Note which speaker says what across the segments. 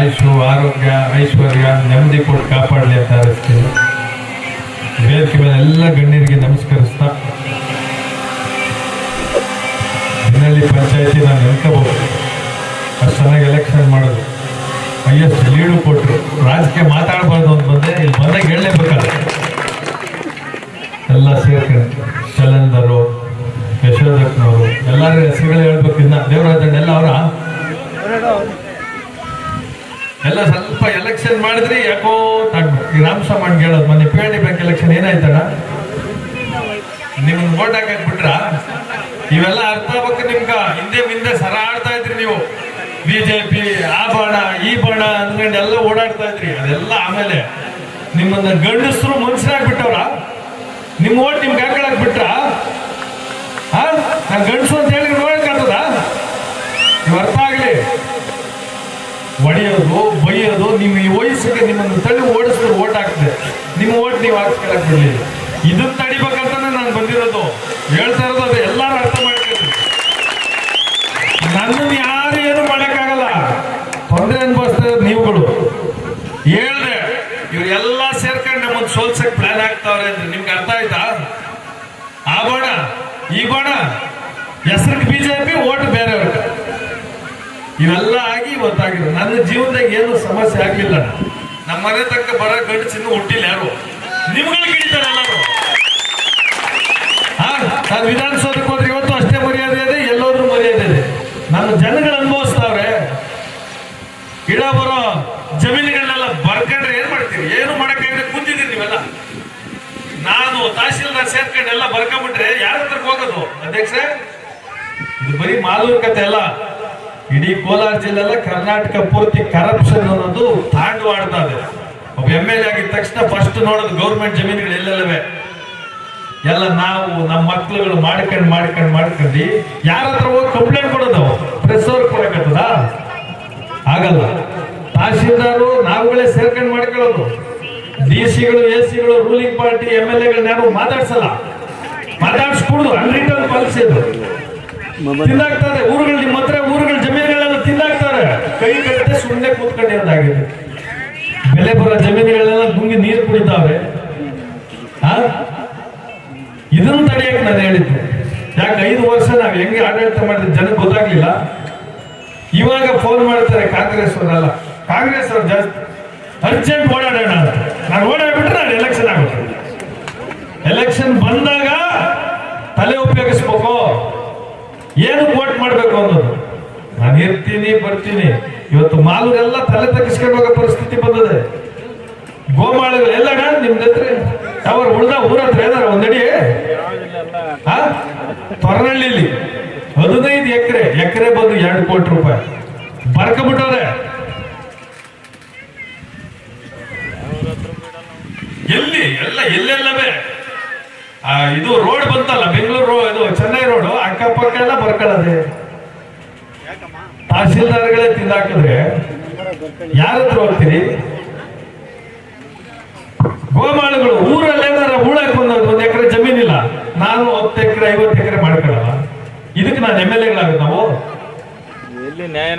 Speaker 1: ಆಯುಷು ಆರೋಗ್ಯ ಐಶ್ವರ್ಯ ನೆಮ್ಮದಿ ಕೊಟ್ಟು ಕಾಪಾಡಲಿ ಅಂತ ಹಾರೈಸ್ತೀನಿ. ವೇದಿಕೆ ಮೇಲೆ ಎಲ್ಲ ಗಣ್ಯರಿಗೆ ನಮಸ್ಕರಿಸ್ತಾ ಹಿನ್ನೆಲೆ ಪಂಚಾಯತಿ ನಾನು ನೆನ್ಕೋಬಹುದು, ಅಷ್ಟು ಚೆನ್ನಾಗಿ ಎಲೆಕ್ಷನ್ ಮಾಡೋದು, ಹೈಯೆಸ್ಟ್ ಲೀಡು ಕೊಟ್ಟರು. ರಾಜಕೀಯ ಮಾತಾಡಬಾರ್ದು ಅಂತ ಬಂದೆ, ಇಲ್ಲಿ ಬಂದಾಗ ಹೇಳಲೇಬೇಕಲ್ಲ. ಎಲ್ಲ ಸೇರ್ಕೊಂಡು ಚಲಂದರು, ಯಶೋಧಕ್ನವರು, ಎಲ್ಲರ ಹೆಸರುಗಳು ಹೇಳ್ಬೇಕು. ಇನ್ನ ದೇವರಾಜಣ್ಣ ಅವರ ಎಲ್ಲ ಸ್ವಲ್ಪ ಎಲೆಕ್ಷನ್ ಮಾಡಿದ್ರಿ ಯಾಕೋ ಈ ರಾಮಸ್ವಾಮಿ ಹೇಳೋದು, ಮೊನ್ನೆ PNB ಬ್ಯಾಂಕ್ ಎಲೆಕ್ಷನ್ ಏನಾಯ್ತಣ್ಣ, ನಿಮ್ಮನ್ನ ವೋಟ್ ಹಾಕಿಬಿಟ್ರ? ಇವೆಲ್ಲ ಅರ್ಥ ಆಗ್ಬೇಕು ನಿಮ್ಗ. ಹಿಂದೆ ಸರಾಡ್ತಾ ಇದ್ರಿ ನೀವು, BJP ಆ ಬಾಣ ಈ ಬಾಣ ಅಂದ್ಕೊಂಡು ಎಲ್ಲ ಓಡಾಡ್ತಾ ಇದ್ರಿ. ಅದೆಲ್ಲ ಆಮೇಲೆ ನಿಮ್ಮನ್ನ ಗಂಡಸರು ಮನುಷ್ಯರಾಗ್ಬಿಟ್ಟವ್ರ, ನಿಮ್ಮ ಓಟ್ ನಿಮ್ಗೆ ಹಾಕೊಳಕ್ ಬಿಟ್ರ? ನಾನು ಗಂಡಸು ಅಂತ ಹೇಳಿ ನೋಡಕ್ಕಾಗ್ತದ? ನೀವು ಅರ್ಥ ಆಗ್ಲಿ. ಹೊಡೆಯೋದು ಬೈಯೋದು, ನೀವು ಈ ವಯಸ್ಸಿಗೆ ನಿಮ್ಮನ್ನು ತಳ್ಳಿ ಓಡಿಸಿದ್ರು ಓಟ್ ಹಾಕ್ತದೆ, ನಿಮ್ಮ ಓಟ್ ನೀವು ಹಾಕ್ಸ್ಕೊಳಕ್ ಬಿಡ್ಲಿಲ್ಲ. ಇದನ್ನ ತಡಿಬೇಕಂತಾನೆ ನಾನು ಬಂದಿರೋದು, ಹೇಳ್ತಾ ಇರೋದು ಅದು. ಎಲ್ಲರೂ ಅರ್ಥ ಮಾಡ್ಕೊಳ್ಳಿ. ನನ್ನನ್ನು ಯಾರು ಏನು ಮಾಡಕ್ಕಾಗಲ್ಲ, ತೊಂದರೆ ಅನ್ಭವಿಸ್ತಾ ಇರೋದು ನೀವುಗಳು. ಹೇಳ್ದೆ ಇವ್ರೆಲ್ಲ ಸೇರ್ಕೊಂಡು ನಮ್ಮನ್ನು ಸೋಲ್ಸಕ್ ಪ್ಲಾನ್ ಆಗ್ತಾವ್ರೆ ಅಂದ್ರೆ ನಿಮ್ಗೆ ಅರ್ಥ ಆಯ್ತಾ? ಆ ಬಾಣ ಈ ಬಾಣ, ಹೆಸರಿಗೆ BJP, ಓಟ್ ಬೇರೆಯವ್ರಿಗೆ, ಇವೆಲ್ಲ ಆಗಿ ಇವತ್ತಾಗಿದೆ. ನನ್ನ ಜೀವನದಾಗ ಏನು ಸಮಸ್ಯೆ ಆಗ್ಲಿಲ್ಲ. ನಮ್ಮ ಮನೆ ತಕ್ಕ ಬರೋ ಗಂಡಸಿನ್ನು ಹುಟ್ಟಿಲ್ಲ ಯಾರು. ನಿಮ್ಗಳಿಗೆ ಹಿಡಿತಾರೆ ಎಲ್ಲರೂ. ನಾನು ವಿಧಾನಸೌಧಕ್ಕೆ ಹೋದ್ರೆ ಇವತ್ತು ಅಷ್ಟೇ ಮರ್ಯಾದೆ ಇದೆ, ಎಲ್ಲೋದ್ರೂ ಮರ್ಯಾದೆ ಇದೆ. ನನ್ನ ಜನಗಳು ಅನುಭವಿಸ್ತಾವ್ರೆ. ಗಿಡ ಬರೋ ಜಮೀನುಗಳನ್ನೆಲ್ಲ ಬರ್ಕೊಂಡ್ರೆ ಏನ್ ಮಾಡ್ತೀರಿ? ಏನು ಮಾಡಕ್ಕಾಗದೆ ಕೂತಿದ್ದೀರಿ ನೀವೆಲ್ಲ. ನಾನು ತಹಶೀಲ್ದಾರ್ ಸೇರ್ಕೊಂಡು ಎಲ್ಲ ಬರ್ಕೊಂಡ್ಬಿಟ್ರೆ ಯಾರ ಹತ್ರಕ್ಕೆ ಹೋಗೋದು? ಅಧ್ಯಕ್ಷರೇ, ಇದು ಬರೀ ಮಾಲೂರು ಕತೆ ಅಲ್ಲ. ಇಡೀ ಕೋಲಾರ ಜಿಲ್ಲೆಲ್ಲ ಕರ್ನಾಟಕ ಪೂರ್ತಿ ಕರಪ್ಷನ್ ಅನ್ನೋದು ತಾಂಡವಾಡ್ತಾ ಇದೆ. ಒಬ್ಬ MLA ಆಗಿದ ತಕ್ಷಣ ಫಸ್ಟ್ ನೋಡೋದು ಗೌರ್ಮೆಂಟ್ ಜಮೀನುಗಳು ಎಲ್ಲೆಲ್ಲವೇ ಎಲ್ಲ ನಾವು ನಮ್ಮ ಮಕ್ಳುಗಳು ಮಾಡ್ಕೊಂಡು ಯಾರ ಹತ್ರ ಹೋಗಿ ಕಂಪ್ಲೇಂಟ್ ಕೊಡೋದು? ಪ್ರೆಸ್ ಅವ್ರಿಗೆ ಕೊಡಕತ್ತದ? ಆಗಲ್ಲ. ತಹಶೀಲ್ದಾರು ನಾವುಗಳೇ ಸೇರ್ಕೊಂಡು ಮಾಡ್ಕೊಳ್ಳೋದು. DC ಗಳು AC ಗಳು ರೂಲಿಂಗ್ ಪಾರ್ಟಿ MLAಗಳನ್ನ ಯಾರು ಮಾತಾಡ್ಸಲ್ಲ, ಮಾತಾಡ್ಸ್ಕೊಡುದು. ಅನ್ರಿಟರ್ನ್ ಪಾಲಿಸಿ ಅದು. ತಿಂದಾಕ್ತಾರೆ ಊರುಗಳು, ನಿಮ್ಮ ಹತ್ರ ಊರುಗಳ ಜಮೀನುಗಳೆಲ್ಲ ತಿಂದಾಕ್ತಾರೆ. ಕೈ ಕಟ್ಟೆ ಸುಮ್ಮನೆ ಕೂತ್ಕೊಂಡಿರೋದಾಗಿದೆ. ಬೆಲೆ ಬರೋ ಜಮೀನುಗಳೆಲ್ಲ ನುಂಗಿ ನೀರು ಕುಡಿತಾವೆ. ಇದನ್ನು ತಡೆಯಕ್ಕೆ ನಾನು ಹೇಳಿದ್ದು. ಯಾಕೆ 5 ವರ್ಷ ನಾವು ಹೆಂಗೆ ಆಡಳಿತ ಮಾಡಿದ್ರೆ ಜನಕ್ಕೆ ಗೊತ್ತಾಗ್ಲಿಲ್ಲ. ಇವಾಗ ಫೋನ್ ಮಾಡ್ತಾರೆ ಕಾಂಗ್ರೆಸ್ ಅವರೆಲ್ಲ, ಕಾಂಗ್ರೆಸ್ ಅವ್ರು ಜಾಸ್ತಿ ಅರ್ಜೆಂಟ್ ಓಡಾಡೋಣ ಅಂತ. ನಾನು ಓಡಾಡ್ಬಿಟ್ರೆ ನಾನು ಎಲೆಕ್ಷನ್ ಆಗುತ್ತೆ. ಎಲೆಕ್ಷನ್ ಬಂದಾಗ ತಲೆ ಉಪಯೋಗಿಸ್ಬೇಕು, ಏನು ವೋಟ್ ಮಾಡ್ಬೇಕು ಅನ್ನೋದು. ನಾನು ಇರ್ತೀನಿ ಬರ್ತೀನಿ. ಇವತ್ತು ಮಾಲೂರೆಲ್ಲ ತಲೆ ತಗ್ಗಿಸ್ಕೊಂಡು ಹೋಗೋ ಪರಿಸ್ಥಿತಿ ಬಂದಿದೆ. ಗೋಮಾಳಿಗಳು ಎಲ್ಲ ನಿಮ್ದು ಹತ್ರ ಯಾವ ಉಳ್ದ ಊರ ಹತ್ರ ಏನಾರ ಒಂದಡಿ ತೊರನಹಳ್ಳಿಲಿ 15 ಎಕರೆ ಬಂದು 2 ಕೋಟಿ ರೂಪಾಯಿ ಬರ್ಕೊಂಡ್ಬಿಟ್ಟವ್ರೆ. ಎಲ್ಲಿ ಎಲ್ಲೆಲ್ಲವೇ ಇದು ರೋಡ್ ಬಂತಲ್ಲ, ಬೆಂಗಳೂರು ಇದು ಚೆನ್ನೈ ರೋಡ್, ಅಕ್ಕಪಕ್ಕ ಎಲ್ಲ ಬರ್ಕೊಳ್ಳೋದೆ. ತಹಶೀಲ್ದಾರ್ಗಳೇ ತಿಂದಾಕಿದ್ರೆ ಯಾರ ಹತ್ರ ಹೋಗ್ತೀರಿ? ಗೋಮಾಳುಗಳು ಊರಲ್ಲಿ ಏನಾರ ಊಳಕ್ ಬಂದವ್ರು 1 ಎಕರೆ ಜಮೀನಿಲ್ಲ, ನಾನು 10 ಎಕರೆ 50 ಎಕರೆ ಮಾಡ್ಕೊಳ್ಳಲ್ಲ. ಇದಕ್ಕೆ ನಾನು MLAಗಳಾಗುತ್ತೆ. ನಾವು ನ್ಯಾಯ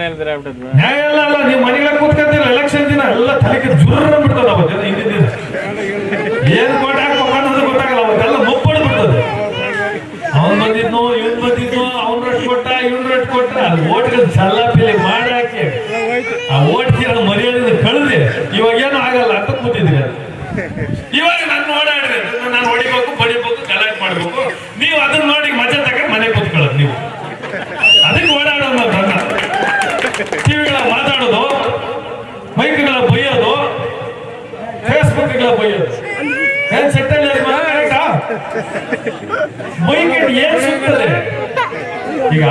Speaker 1: ಅಲ್ಲ. ನೀವು ಮನೆಗಳ ಕೂತ್ಕೊಂತೀರ, ಎಲೆಕ್ಷನ್ ದಿನ ಎಲ್ಲ ತಲೆಗೆ ಜುರ್ರ ಬಿಡ್ತದ. ಅವತ್ತು ಹಿಂದಿನ ದಿನ ಏನ್ ಕೋಟ ಹಾಕ್ಬೇಕು ಅನ್ನೋದು ಗೊತ್ತಾಗಲ್ಲ. ಅವತ್ತೆಲ್ಲ ಮುಪ್ಪಡು ಬಿಡ್ತದೆ. ಅವ್ನು ಬಂದಿದ್ನು, ಇವ್ನು ಬಂದಿದ್ನು, ಅವ್ನು ರೊಟ್ಟು ಕೊಟ್ಟ, ಇವ್ನು ರೊಟ್ಟು ಕೊಟ್ಟ, ಅದು ಓಟ್ಗಳು ಚಲ್ಲಾಪಿಲಿ ಮಾಡಿ ಹಾಕಿ ಆ ಓಟ್ಗೆ ಮರ್ಯಾದೆ ಕಳೆದಿ ಇವಾಗ ಏನು ಆಗಲ್ಲ ಅಂತ ಕೂತಿದ್ರಿ. ಇವಾಗ ನಾನು ಓಡಾಡಿದ್ರೆ ನಾನು ಹೊಡಿಬೇಕು, ಬಡಿಬೇಕು, ಗಲಾಟೆ ಮಾಡ್ಬೇಕು. ನೀವು ಅದನ್ನ ನೋಡಿ ಮಜಾ ತಗೊಂಡು ಮನೆ ಕೂತ್ಕೊಳ್ಳೋದು. ನೀವು ಅದಕ್ಕೆ ಓಡಾಡೋದು. ನನ್ನ ಟಿವಿಗಳ ಮಾತಾಡೋದು, ಮೈಕ್ಗಳ ಬೈಯೋದು, ಫೇಸ್ಬುಕ್ಗಳ ಬೈಯೋದು, ಏನ್ ಸೆಟ್ಟಲ್ಲಿ ಬೈಕ್ ಏನ್ ಸಿಗ್ತದೆ? ಈಗ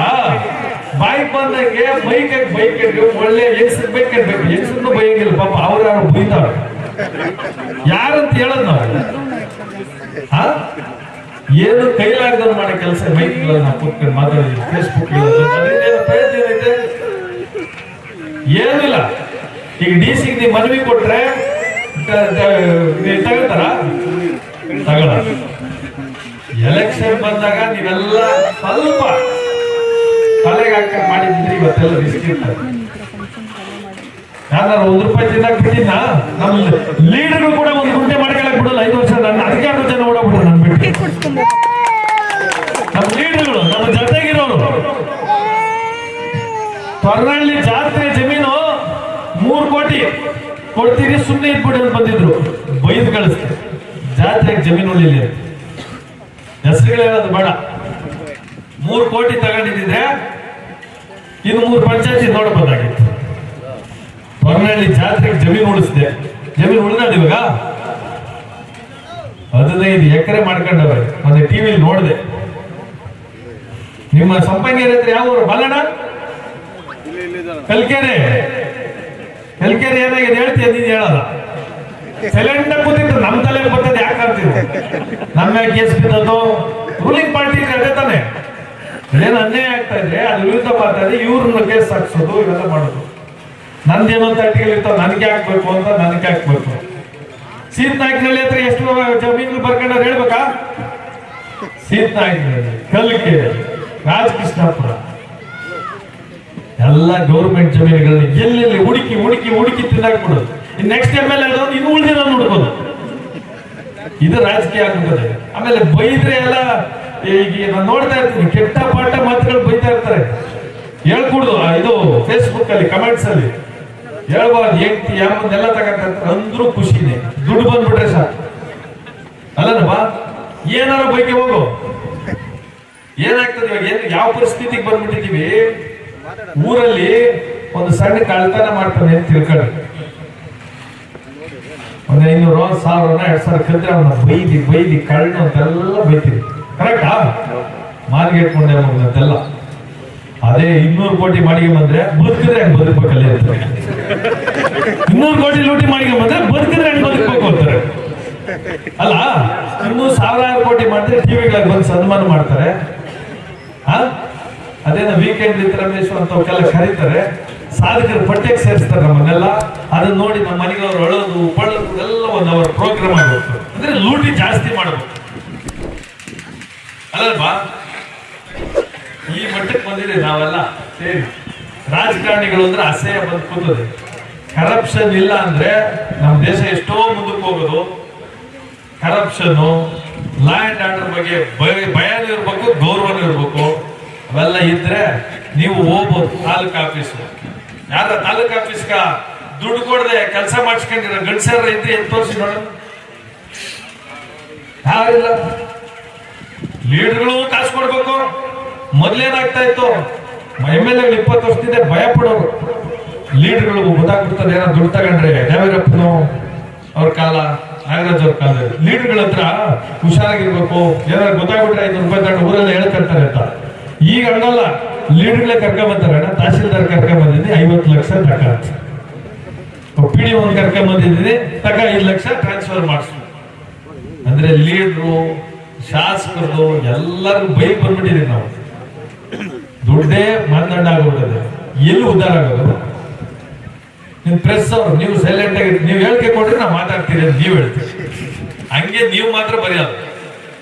Speaker 1: ಬಾಯಿಗೆ ಬಂದಂಗೆ ಬೈಕ್ ಒಳ್ಳೆ ಹೆಂಗಸರ್ ಬೇಕಬೇಕು. ಹೆಂಗಸನ್ನು ಬೈಯಂಗಿಲ್ಲ ಪಾಪ, ಅವ್ರು ಯಾರು ಬೈತಾರ ಯಾರಂತ ಹೇಳದ್ ನಾವು. ಏನು ಕೈಲಾಗದವ್ರು ಮಾಡೋ ಕೆಲಸ ಬೈಕ್ಗಳ ನಾವು ಕೂತ್ಕೊಂಡು ಮಾತಾಡಿದ್ವಿ. ಫೇಸ್ಬುಕ್ ಪ್ರಯತ್ನ ಏನೈತೆ? ಏನಿಲ್ಲ. ಈಗ DC ನೀವು ಮನವಿ ಕೊಟ್ರೆ ತಗೋತಾರ? ತಗೊಳ. ಎಲೆಕ್ಷನ್ ಬಂದಾಗ ನೀವೆಲ್ಲ ಸ್ವಲ್ಪ ತಲೆಗೆ ಹಾಕೊಂಡು ಮಾಡಿದ್ರಿ, ಇವತ್ತೆಲ್ಲ ರಿಸ್ಕ್ ಇರ್ತಾರೆ. ಯಾರು ₹1 ತಿನ್ನಕ್ ಬಿಟ್ಟಿನ ನಮ್ಮ ಲೀಡರ್ಗಳು ಕೂಡ 1 ಗುಂಟೆ ಮಾಡ್ಕೊಳಕ್ ಬಿಡಲ್ಲ 5 ವರ್ಷ. ನನ್ನ ಅದಕ್ಕೆ 6 ಜನ ಓಡಾಬಿಟ್ರು ನನ್ ಬಿಟ್ಟು. ನಮ್ಮ ಲೀಡರ್ಗಳು ನಮ್ಮ ಜೊತೆಗಿರೋರು ತೊರನಹಳ್ಳಿ ಜಾತ್ರೆ ಜಮೀನು 3 ಕೋಟಿ ಕೊಡ್ತೀರಿ ಸುಮ್ಮನೆ ಇದ್ಬಿಡಿ ಅಂತ ಬಂದಿದ್ರು. ಬೈದು ಕಳಿಸ್ತಾರೆ ಜಾತ್ರೆಗೆ ಜಮೀನು ಉಳಿಲಿ ಅಂತ. ಹೆಸರುಗಳು ಹೇಳೋದು ಬೇಡ. 3 ಕೋಟಿ ತಗೊಂಡಿದ್ದಿದ್ರೆ ಇನ್ನು 3 ಪಂಚಾಯತಿ ನೋಡಬಹುದಾಗಿತ್ತು. ತೊರನಹಳ್ಳಿ ಜಾತ್ರೆಗೆ ಜಮೀನು ಉಳಿಸಿದೆ. ಜಮೀನು ಉಳಿದ ಇವಾಗ 15 ಎಕರೆ ಮಾಡ್ಕೊಂಡವ್ರೆ. ಮೊನ್ನೆ ಟಿವಿಲಿ ನೋಡಿದೆ. ನಿಮ್ಮ ಸಂಪಂಗಿಯರ ಹತ್ರ ಯಾವ ಊರು? ಬಲ್ಲಣ ಕಲ್ಕೆರೆ. ಕಲ್ಕೆರೆ ಏನಾಗಿದೆ ಹೇಳ್ತೀಯ? ನೀನ್ ಹೇಳಲ್ಲ. ಸೈಲೆಂಟ್ ಕೂತಿತ್ತು. ನಮ್ಮ ತಲೆ ಬರ್ತದೆ ಯಾಕೆ ಆಗ್ತಿದೆ? ನಮ್ಮ ಕೇಸ್ ಬಿದ್ದದ್ದು ರೂಲಿಂಗ್ ಪಾರ್ಟಿ ಅದೇ ತಾನೆ. ಏನು ಅನ್ಯಾಯ ಆಗ್ತಾ ಇದೆ ಅದು ವಿರುದ್ಧ ಮಾಡ್ತಾ ಇದೆ. ಇವ್ರನ್ನ ಕೇಸ್ ಹಾಕ್ಸೋದು ಇವೆಲ್ಲ ಮಾಡೋದು. ನಂದೇನೋ ತಟ್ಟಿಗಳಿರ್ತಾವ ನನಗೆ ಹಾಕ್ಬೇಕು ಅಂತ ನನಗೆ ಹಾಕ್ಬೇಕು. ಸೀತ್ನಾಯಕನಹಳ್ಳಿ ಹತ್ರ ಎಷ್ಟು ಜಮೀನು ಬರ್ಕೊಂಡ್ರೆ ಹೇಳ್ಬೇಕಾ? ಸೀತ್ನಾಯಕನಹಳ್ಳಿ, ಕಲ್ಕೆರೆ, ರಾಜಕೃಷ್ಣಾಪುರ ಎಲ್ಲ ಗೌರ್ಮೆಂಟ್ ಜಮೀನುಗಳನ್ನ ಎಲ್ಲೆಲ್ಲಿ ಹುಡುಕಿ ಹುಡುಕಿ ಹುಡುಕಿ ತಿನ್ನಾಕ್ಬಿಡೋದು. ನೆಕ್ಸ್ಟ್ MLA ಇನ್ನು ಉಳಿದಿರೋ ನೋಡ್ಬೋದು. ಇದು ರಾಜಕೀಯ ಆಗ್ಬಿಟ್ಟದೆ. ಆಮೇಲೆ ಬೈದ್ರೆ ಎಲ್ಲ ಈಗ ನಾನು ನೋಡ್ತಾ ಇರ್ತೀನಿ ಕೆಟ್ಟ ಪಾಠ ಮಾತುಗಳು ಬೈತಾ ಇರ್ತಾರೆ. ಹೇಳ್ಕೊಡುದು ಇದು ಫೇಸ್ಬುಕ್ ಅಲ್ಲಿ ಕಮೆಂಟ್ಸ್ ಅಲ್ಲಿ ಹೇಳ್ಬಾರ್ದು. ಹೆಂಡತಿ ಯಾಮನ್ನೆಲ್ಲ ತಗೊಂತ ಇರ್ತಾರೆ. ಅಂದ್ರೂ ಖುಷಿನೇ. ದುಡ್ಡು ಬಂದ್ಬಿಟ್ರೆ ಸಾಕು ಅಲ್ಲನಪ್ಪ. ಏನಾರ ಬೈಕೆ ಹೋಗು. ಏನಾಗ್ತದೆ ಇವಾಗ? ಏನು ಯಾವ ಪರಿಸ್ಥಿತಿಗೆ ಬಂದ್ಬಿಟ್ಟಿದೀವಿ? ಊರಲ್ಲಿ ಒಂದು ಸಣ್ಣ ಕಳ್ತನ ಮಾಡ್ತಾನೆ ಅಂತ ತಿಳ್ಕೊಳ್ಳಿ. ಒಂದು 500, 1000, 2000 ಕದ್ರೆ ಅವನ್ನ ಬೈದಿ ಬೈದಿ ಕಳ್ಳು ಅಂತೆಲ್ಲ ಬೈತೀವಿ. ಕರೆಕ್ಟಾ? ಮಾರ್ಗೆಟ್ಕೊಂಡೆ ಅಂತೆಲ್ಲ. ಅದೇ 200 ಕೋಟಿ ಮಾಡಿಗೆ ಬಂದ್ರೆ ಬದುಕಿದ್ರೆ ಹೆಂಗ್ ಬದುಕಬೇಕಲ್ಲಿ ಅಂತಾರೆ. 200 ಕೋಟಿ ಲೂಟಿ ಮಾಡಿಗೆ ಬಂದ್ರೆ ಬದುಕಿದ್ರೆ ಹೆಂಗ್ ಬದುಕಬೇಕು ಅಂತಾರೆ ಅಲ್ಲ. ಇನ್ನೂ 1000 ಕೋಟಿ ಮಾಡಿದ್ರೆ ಟಿವಿಗಳಿಗೆ ಬಂದು ಸನ್ಮಾನ ಮಾಡ್ತಾರೆ. ಅದೇನೋ ವೀಕೆಂಡ್ ವಿತ್ ರಮೇಶ್ ಅಂತವಕ್ಕೆಲ್ಲ ಕರೀತಾರೆ. ಸಾಧಕರ ಪಠ್ಯಕ್ಕೆ ಸೇರಿಸ್ತಾರೆ ನಮ್ಮನ್ನೆಲ್ಲ. ಅದನ್ನ ನೋಡಿ ನಮ್ಮ ಮನೆಗಳವ್ರು ಅಳೋದು ಪಳೋದು ಎಲ್ಲ 1 ಅವರ್ ಪ್ರೋಗ್ರಾಮ್ ಆಗಬೇಕು. ಅಂದ್ರೆ ಲೂಟಿ ಜಾಸ್ತಿ ಮಾಡಬೇಕು ಅಲ್ಲಲ್ವಾ? ಈ ಮಟ್ಟಕ್ಕೆ ಬಂದಿದೆ ನಾವೆಲ್ಲ ಸೇರಿ. ರಾಜಕಾರಣಿಗಳು ಅಂದ್ರೆ ಅಸಹ್ಯ ಬಂದು ಕೂತದೆ. ಕರಪ್ಷನ್ ಇಲ್ಲ ಅಂದ್ರೆ ನಮ್ಮ ದೇಶ ಎಷ್ಟೋ ಮುಂದಕ್ಕೆ ಹೋಗೋದು. ಕರಪ್ಷನ್, ಲಾ ಅಂಡ್ ಆರ್ಡರ್ ಬಗ್ಗೆ ಭಯನೂ ಇರ್ಬೇಕು, ಗೌರವನೂ ಇರ್ಬೇಕು. ಅವೆಲ್ಲ ಇದ್ರೆ ನೀವು ಹೋಗ್ಬೋದು ತಾಲೂಕ್ ಆಫೀಸ್. ಯಾರ ತಾಲೂಕ್ ಆಫೀಸ್ಗ ದುಡ್ಡು ಕೊಡದೆ ಕೆಲಸ ಮಾಡಿಸ್ಕೊಂಡಿರೋ ಗಂಡಸರ ಇದ್ರೆ ಎಲ್ಲಿ ತೋರಿಸಿ ನೋಡ. ಯಾರಿಲ್ಲ. ಲೀಡರ್ಗಳು ಕಾಸು ಕೊಡ್ಬೇಕು. ಮೊದ್ಲೇನಾಗ್ತಾ ಇತ್ತು? MLA 20 ವರ್ಷದಿಂದ ಭಯ ಪಡೋರು. ಲೀಡರ್ಗಳು ಗೊತ್ತಾಗ್ಬಿಡ್ತಾರೆ ಏನೋ ದುಡ್ಡು ತಗೊಂಡ್ರೆ. ದೇವರಪ್ಪನು ಅವ್ರ ಕಾಲ, ನಾಗರಾಜ್ ಅವ್ರ ಕಾಲ. ಲೀಡರ್ಗಳ ಹತ್ರ ಹುಷಾರಾಗಿರ್ಬೇಕು. ಏನಾದ್ರು ಗೊತ್ತಾಗ್ಬಿಟ್ರೆ ₹500 ತಗೊಂಡು ಊರಲ್ಲಿ ಹೇಳ್ಕೊಂತಾರೆ ಅಂತ. ಈಗ ಹಂಗಲ್ಲ. ಲೀಡರ್ಗಳೇ ಕರ್ಕೊಂಬಂತಾರೆ. ತಹಸೀಲ್ದಾರ್ ಕರ್ಕೊಂಬಂದಿದ್ದೀನಿ 50 ಲಕ್ಷ ತಕ. PDO ಕರ್ಕೊಂಬಂದಿದ್ದೀನಿ ತಕ 5 ಲಕ್ಷ ಟ್ರಾನ್ಸ್ಫರ್ ಮಾಡಿಸು. ಅಂದ್ರೆ ಲೀಡ್ರು, ಶಾಸಕರು ಎಲ್ಲರಿಗೂ ಬೈಕ್ ಬಂದ್ಬಿಟ್ಟಿದೀವಿ ನಾವು. ದುಡ್ಡೇ ಮಾನದಂಡ ಆಗ್ಬಿಟ್ಟದೆ. ಎಲ್ಲಿ ಉದ್ಧಾರ ಆಗೋದು? ನಿಮ್ ಪ್ರೆಸ್ ಅವ್ರು ನೀವು ಸೈಲೆಂಟ್ ಆಗಿ ನೀವು ಹೇಳಿಕೆ ಕೊಟ್ರೆ ನಾವು ಮಾತಾಡ್ತೀರಿ ಅಂತ ನೀವು ಹೇಳ್ತೀರಿ. ಹಂಗೆ ನೀವು ಮಾತ್ರ ಬರೆಯೋದು.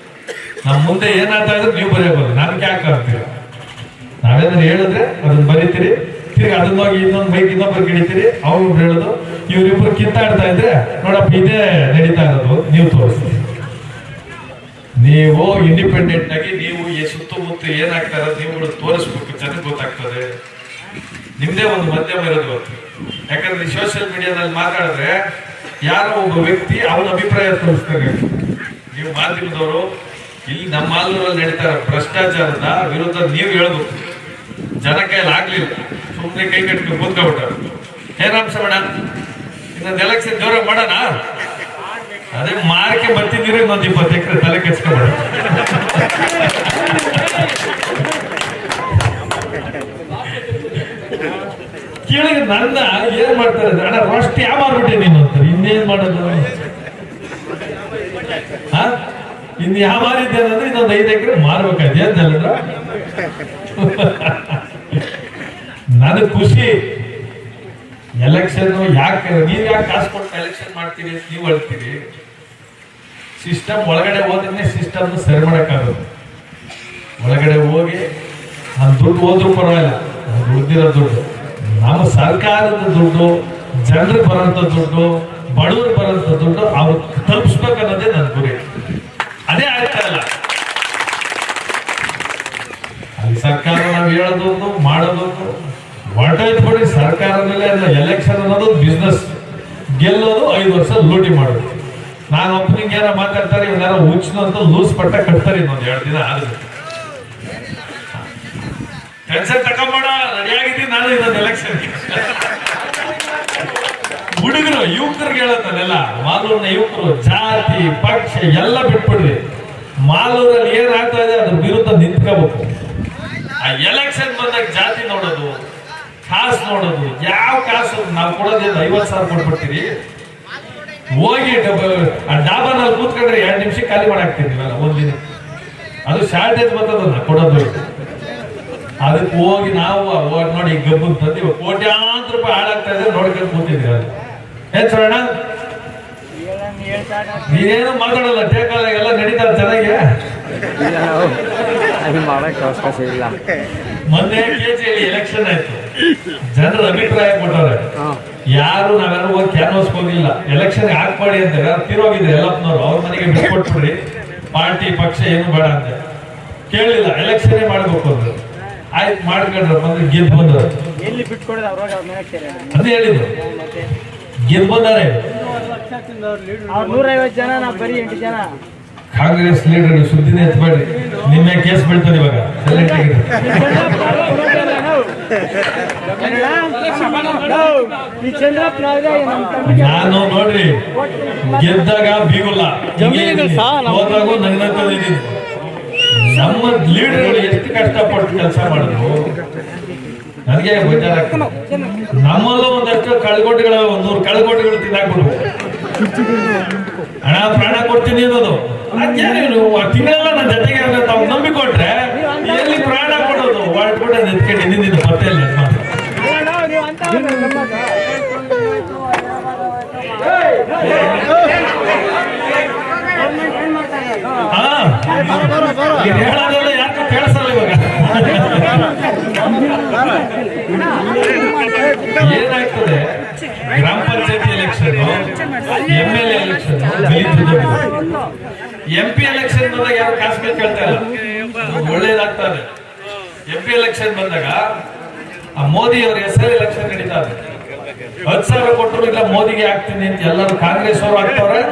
Speaker 1: ನಮ್ಮ ಮುಂದೆ ಏನಾಗ್ತಾ ಇದ್ರೆ ನೀವು ಬರೆಯಬಹುದು. ನನ್ಗೆ ಯಾಕೆ ಆಗ್ತೀರಿ? ನಾವೇನಾದ್ರು ಹೇಳಿದ್ರೆ ಅದನ್ನ ಬರೀತೀರಿ. ತಿರ್ಗಿ ಅದನ್ನ ಹೋಗಿ ಇನ್ನೊಂದು ಬೈಕ್ ಇನ್ನೊಬ್ಬರು ಕಿಡಿತೀರಿ. ಅವ್ರು ಹೇಳೋದು. ಇವ್ರಿಬ್ರು ಕಿತ್ತಾಡ್ತಾ ಇದ್ರೆ ನೋಡಪ್ಪ ಇದೇ ನಡೀತಾ ಇರೋದು ನೀವು ತೋರಿಸ್ತೀರಿ. ನೀವು ಇಂಡಿಪೆಂಡೆಂಟ್ ಆಗಿ ನೀವು ಸುತ್ತಮುತ್ತ ಏನಾಗ್ತಾ ಇರೋದು ನೀವುಗಳು ತೋರಿಸ್ಬೇಕು. ಜನಕ್ಕೆ ಗೊತ್ತಾಗ್ತದೆ. ನಿಮ್ದೇ ಒಂದು ಮಾಧ್ಯಮ ಇರೋದು ಗೊತ್ತು. ಯಾಕಂದ್ರೆ ಸೋಷಿಯಲ್ ಮೀಡಿಯಾದಲ್ಲಿ ಮಾತಾಡಿದ್ರೆ ಯಾರೋ ಒಬ್ಬ ವ್ಯಕ್ತಿ ಅವನ ಅಭಿಪ್ರಾಯ ತೋರಿಸ್ತಾರೆ. ನೀವು ಮಾಧ್ಯಮದವರು ಇಲ್ಲಿ ನಮ್ಮ ಮಾಲೂರಲ್ಲಿ ನಡೀತಾ ಇರೋ ಭ್ರಷ್ಟಾಚಾರದ ವಿರುದ್ಧ ನೀವು ಹೇಳ್ಬೇಕು. ಜನ ಕೈಯಲ್ಲಿ ಆಗ್ಲಿಲ್ಲ. ಸುಮ್ಮನೆ ಕೈ ಕಟ್ಕೊಂಡು ಕೂತ್ಕೊಬಿಟ್ಟಾರೆ. ಏನಾಂಶ ಬೇಡ, ಇನ್ನೊಂದು ಎಲೆಕ್ಷನ್ ಜೋರಾಗಿ ಮಾಡೋಣ. ಅದೇ ಮಾರ್ಕೆ ಬರ್ತಿದ್ದೀರಿ. ಇನ್ನೊಂದು 20 ಎಕರೆ ತಲೆ ಕೆಚ್ಕೊಬೇಡ. ಕೇಳಿದ್ರೆ ನನ್ನ ಏನ್ ಮಾಡ್ತಾರೆ ಅಂದ್ರೆ ಅಣ್ಣ ರೊಟ್ಟಿ ಯಾವ ಮಾರ್ಬಿಟ್ಟೆ ನೀನು ಅಂತಾರೆ. ಇನ್ನೇನ್ ಮಾಡೋದು? ಇನ್ನು ಯಾವ ಮಾರಿದ್ದೇನಂದ್ರೆ ಇನ್ನೊಂದು 5 ಎಕರೆ ಮಾರ್ಬೇಕಾಯ್ತು ಅಂತಂದ್ರ ನನಗೆ ಖುಷಿ. ಎಲೆಕ್ಷನ್ ಯಾಕೆ ನೀವ್ ಯಾಕೆ ಕಾಸು ಕೊಟ್ಟು ಎಲೆಕ್ಷನ್ ಮಾಡ್ತೀರಿ ಅಂತ ನೀವು ಹೇಳ್ತೀರಿ. ಸಿಸ್ಟಮ್ ಒಳಗಡೆ ಹೋದ್ರೆ ಸಿಸ್ಟಮ್ ಸರಿ ಮಾಡಕ್ಕಾಗೋದು. ಒಳಗಡೆ ಹೋಗಿ ನಾನು ದುಡ್ಡು ಹೋದ್ರೂ ಪರವಾಗಿಲ್ಲ. ದುಡ್ದಿರೋ ದುಡ್ಡು ನಮ್ಮ ಸರ್ಕಾರದ ದುಡ್ಡು ಜನರಿಗೆ ಬರೋಂಥ ದುಡ್ಡು, ಬಡವರು ಬರೋಂಥ ದುಡ್ಡು ಅವ್ರು ತಲುಪಿಸ್ಬೇಕನ್ನೋದೇ ನನ್ನ ಗುರಿ. ಅದೇ ಆಗ್ತಾ ಇಲ್ಲ. ಅಲ್ಲಿ ಸರ್ಕಾರ ನಾವು ಹೇಳೋದೊಂದು ಮಾಡೋದೊಂದು ಹೊರಟೋಯ್ತು ಬಿಡಿ. ಸರ್ಕಾರದಲ್ಲೇ ಎಲೆಕ್ಷನ್ ಅನ್ನೋದು ಬಿಸ್ನೆಸ್. ಗೆಲ್ಲೋದು 5 ವರ್ಷ ಲೂಟಿ ಮಾಡೋದು. ನಾನು ಒಬ್ಬನಿಗೆ ಏನೋ ಮಾತಾಡ್ತಾರೆ, ಇವನ್ಯಾರೋ ಹುಚ್ಚು ಅಂತ ಲೂಸ್ ಪಟ್ಟ ಕಟ್ತಾರೆ. ಇನ್ನೊಂದು 2 ದಿನ ಆದ್ರೆ ಟೆನ್ಷನ್ ತಗೊಂಬೇಡ, ರೆಡಿ ಆಗಿದ್ದೀನಿ ನಾನು ಇನ್ನೊಂದು ಎಲೆಕ್ಷನ್. ಹುಡುಗರು ಯುವಕರಿಗೆ ಹೇಳೋದನ್ನೆಲ್ಲ, ಮಾಲೂರಿನ ಯುವಕರು ಜಾತಿ ಪಕ್ಷ ಎಲ್ಲ ಬಿಟ್ಬಿಡ್ರಿ. ಮಾಲೂರಲ್ಲಿ ಏನಾಗ್ತಾ ಇದೆ ಅದ್ರ ವಿರುದ್ಧ ನಿಂತ್ಕೋಬೇಕು. ಆ ಎಲೆಕ್ಷನ್ ಬಂದಾಗ ಜಾತಿ ನೋಡೋದು, ಕಾಸು ನೋಡೋದು. ಯಾವ ಕಾಸು ನಾವು ಕೊಡೋದ್ರಿಂದ 50,000 ಕೊಟ್ಬಿಡ್ತೀರಿ. ಹೋಗಿ ಆ ಡಾಬಾನಲ್ಲಿ ಕೂತ್ಕೊಂಡ್ರೆ 2 ನಿಮಿಷ ಖಾಲಿ ಮಾಡಾಕ್ತೀವಿ ನೀವೆಲ್ಲ ಒಂದಿನ. ಅದು ಶಾರ್ಟೇಜ್ ಬರ್ತದನ್ನ ಕೊಡೋದು. ಅದಕ್ಕೆ ಹೋಗಿ ನಾವು ನೋಡಿ ಗಬ್ಬು ತಂದು ಕೋಟ್ಯಾಂತರ ರೂಪಾಯಿ ಹಾಳಾಗ್ತಾ ಇದ್ರೆ ನೋಡ್ಕೊಂಡು ಕೂತಿದ್ವಿ. ಅದು ಏನ್ ಸೋಣ ನೀನೇನು ಮಾತಾಡಲ್ಲ, ಟೇಕಾಲ ಎಲ್ಲ ನಡೀತಾರೆ ಚೆನ್ನಾಗಿ. ಮೊನ್ನೆ KJL ಎಲೆಕ್ಷನ್ ಆಯ್ತು, ಜನರ ಅಭಿಪ್ರಾಯ ಕೊಟ್ಟವ್ರೆ. ಯಾರು ನಾವ್ಯಾರು ಹೋಗಿ ಕ್ಯಾನ್ವಾಸ್ ಹೋಗಿಲ್ಲ. ಎಲೆಕ್ಷನ್ ಹಾಕ್ಬೇಡಿ ಅಂತ ಯಾರು ತೀರೋಗಿದ್ರೆ ಎಲ್ಲಪ್ಪನವ್ರು, ಅವ್ರ ಮನೆಗೆ ಬಿಟ್ಕೊಟ್ಬಿಡ್ರಿ, ಪಾರ್ಟಿ ಪಕ್ಷ ಏನು ಬೇಡ ಅಂತ ಕೇಳಿಲ್ಲ. ಎಲೆಕ್ಷನ್ ಮಾಡ್ಬೇಕು ಅಂದ್ರೆ ಆಯ್ತು ಮಾಡ್ಕೊಂಡ್ರ ಬಂದ್ರೆ ಗೆದ್ದು ಬಂದವರು. ಅದೇ ಹೇಳಿದ್ರು, ಗೆದ್ದು ಬಂದಾರೆ.
Speaker 2: 150 ಜನ, ನಾವು ಬರೀ 8 ಜನ.
Speaker 1: ಕಾಂಗ್ರೆಸ್ ಲೀಡರ್ ಸುದ್ದಿನೇ ಎತ್ಬೇಡ್ರಿ, ನಿನ್ನೆ ಕೇಸ್ ಬೀಳ್ತದೆ ಇವಾಗ. ನಾನು ನೋಡ್ರಿ ಗೆದ್ದಾಗ ಬೀಗುಲ್ಲ, ಹೋದ್ರಾಗೂ ನನ್ನಂತದಿದ್ದೀನಿ. ನಮ್ಮ ಲೀಡರ್ಗಳು ಎಷ್ಟು ಕಷ್ಟಪಟ್ಟು ಕೆಲಸ ಮಾಡಿದ್ರು ನನಗೆ ಬೇಜಾರಾಗ್ತದೆ. ನಮ್ಮಲ್ಲೂ ಒಂದಷ್ಟು ಕಳ್ಗೊಟ್ಟುಗಳು, 100 ಕಳ್ಗೊಟ್ಟುಗಳು ತಿನ್ನಾಕ್ಬಿಡ್ಬೇಕು. ಹಣ ಪ್ರಾಣ ಕೊಡ್ತೀನಿ ಅನ್ನೋದು ತಿಂಗಳೆಲ್ಲ ನನ್ನ ಜೊತೆಗೆ ತಾವು ನಂಬಿಕೊಟ್ರೆ ಎಲ್ಲಿ ಪ್ರಾಣ ಕೊಡೋದು ಹೊರಟ್ಬಿಟ್ಟು ನಿಂತ್ಕೊಂಡು ಇನ್ನಿಂದ ಪತ್ತೆ ಇಲ್ಲ. ಹೇಳೋದೆಲ್ಲ ಯಾಕೆ ಕೇಳಿಸಲ್ಲ ಇವಾಗ. ಏನಾಗ್ತದೆ, ಗ್ರಾಮ ಪಂಚಾಯತಿ election, MLA election, MP election ಬಂದಾಗ ಯಾರು ಕಾಸು ಕೇಳ್ತಾ ಇಲ್ಲ, ಒಳ್ಳೇದಾಗ್ತದೆ. MP ಎಲೆಕ್ಷನ್ ಬಂದಾಗ ಆ ಮೋದಿ ಅವ್ರ ಹೆಸರು ಎಲೆಕ್ಷನ್ ನಡೀತಾ ಇದೆ. 10,000 ಕೊಟ್ಟರು ಇಲ್ಲ ಮೋದಿಗೆ ಹಾಕ್ತೀನಿ ಅಂತ ಎಲ್ಲರೂ ಕಾಂಗ್ರೆಸ್ ಅವರು ಹಾಕ್ತವ್ರೆ.